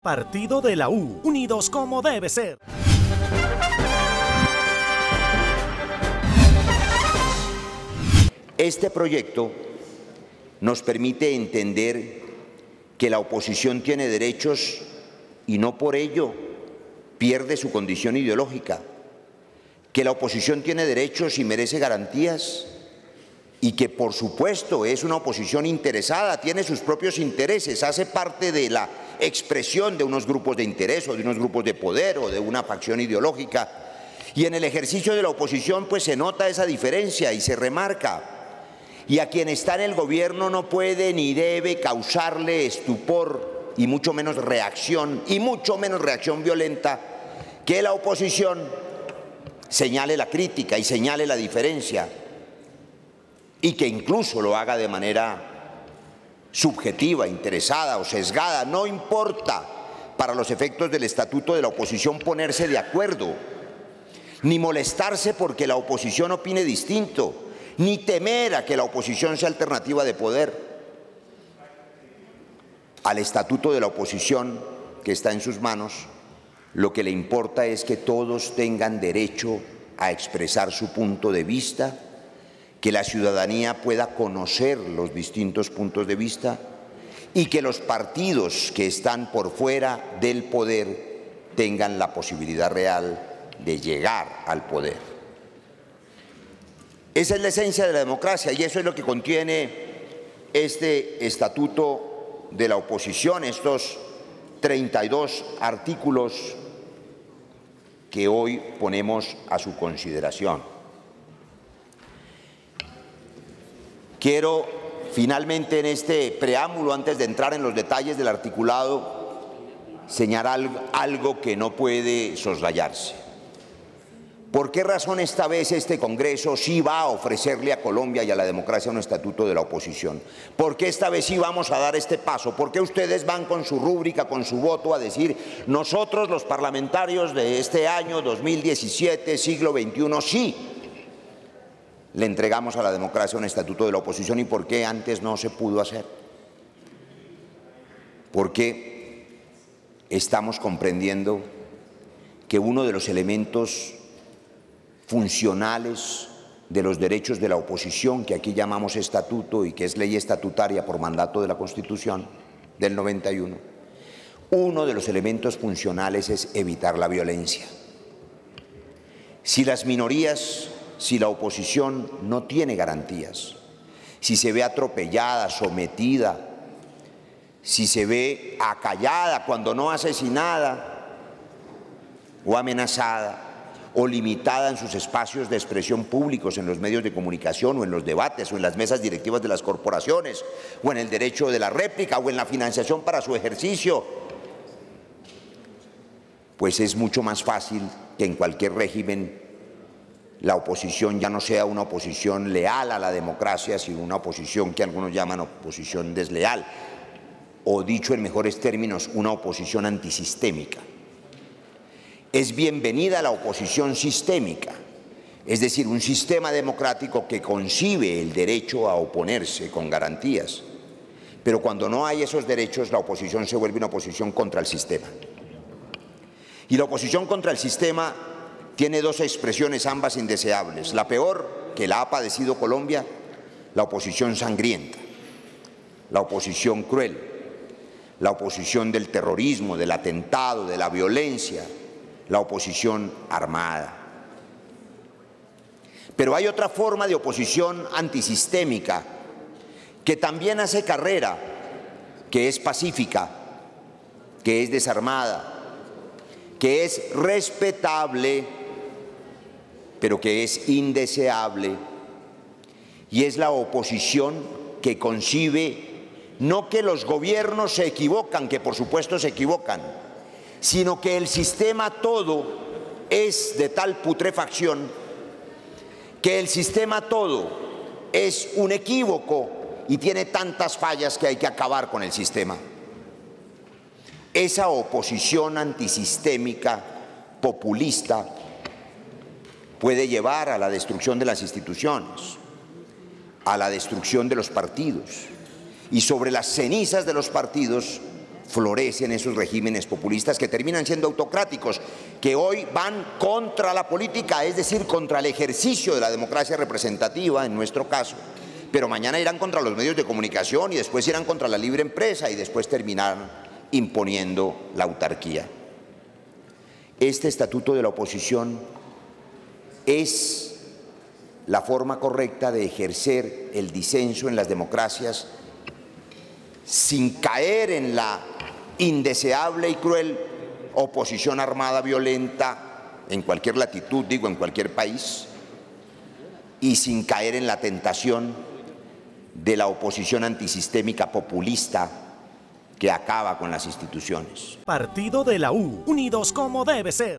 Partido de la U, unidos como debe ser. Este proyecto nos permite entender que la oposición tiene derechos y no por ello pierde su condición ideológica, que la oposición tiene derechos y merece garantías y que por supuesto es una oposición interesada, tiene sus propios intereses, hace parte de la expresión de unos grupos de interés o de unos grupos de poder o de una facción ideológica, y en el ejercicio de la oposición pues se nota esa diferencia y se remarca. Y a quien está en el gobierno no puede ni debe causarle estupor y mucho menos reacción violenta que la oposición señale la crítica y señale la diferencia y que incluso lo haga de manera subjetiva, interesada o sesgada. No importa para los efectos del estatuto de la oposición ponerse de acuerdo, ni molestarse porque la oposición opine distinto, ni temer a que la oposición sea alternativa de poder. Al estatuto de la oposición que está en sus manos, lo que le importa es que todos tengan derecho a expresar su punto de vista, que la ciudadanía pueda conocer los distintos puntos de vista y que los partidos que están por fuera del poder tengan la posibilidad real de llegar al poder. Esa es la esencia de la democracia y eso es lo que contiene este estatuto de la oposición, estos 32 artículos que hoy ponemos a su consideración. Quiero finalmente en este preámbulo, antes de entrar en los detalles del articulado, señalar algo que no puede soslayarse. ¿Por qué razón esta vez este Congreso sí va a ofrecerle a Colombia y a la democracia un estatuto de la oposición? ¿Por qué esta vez sí vamos a dar este paso? ¿Por qué ustedes van con su rúbrica, con su voto a decir nosotros los parlamentarios de este año 2017, siglo XXI, sí le entregamos a la democracia un estatuto de la oposición? ¿Y por qué antes no se pudo hacer? Porque estamos comprendiendo que uno de los elementos funcionales de los derechos de la oposición, que aquí llamamos estatuto y que es ley estatutaria por mandato de la Constitución del 91, uno de los elementos funcionales es evitar la violencia. Si las minorías, si la oposición no tiene garantías, si se ve atropellada, sometida, si se ve acallada, cuando no asesinada o amenazada, o limitada en sus espacios de expresión públicos, en los medios de comunicación o en los debates o en las mesas directivas de las corporaciones o en el derecho de la réplica o en la financiación para su ejercicio, pues es mucho más fácil que en cualquier régimen la oposición ya no sea una oposición leal a la democracia, sino una oposición que algunos llaman oposición desleal, o dicho en mejores términos, una oposición antisistémica. Es bienvenida la oposición sistémica, es decir, un sistema democrático que concibe el derecho a oponerse con garantías, pero cuando no hay esos derechos, la oposición se vuelve una oposición contra el sistema. Y la oposición contra el sistema tiene dos expresiones, ambas indeseables. La peor, que la ha padecido Colombia, la oposición sangrienta, la oposición cruel, la oposición del terrorismo, del atentado, de la violencia, la oposición armada. Pero hay otra forma de oposición antisistémica que también hace carrera, que es pacífica, que es desarmada, que es respetable, pero que es indeseable, y es la oposición que concibe no que los gobiernos se equivocan, que por supuesto se equivocan, sino que el sistema todo es de tal putrefacción, que el sistema todo es un equívoco y tiene tantas fallas que hay que acabar con el sistema. Esa oposición antisistémica, populista, puede llevar a la destrucción de las instituciones, a la destrucción de los partidos, y sobre las cenizas de los partidos florecen esos regímenes populistas que terminan siendo autocráticos, que hoy van contra la política, es decir, contra el ejercicio de la democracia representativa, en nuestro caso, pero mañana irán contra los medios de comunicación y después irán contra la libre empresa y después terminarán imponiendo la autarquía. Este estatuto de la oposición es la forma correcta de ejercer el disenso en las democracias sin caer en la indeseable y cruel oposición armada violenta en cualquier latitud, digo, en cualquier país, y sin caer en la tentación de la oposición antisistémica populista que acaba con las instituciones. Partido de la U, unidos como debe ser.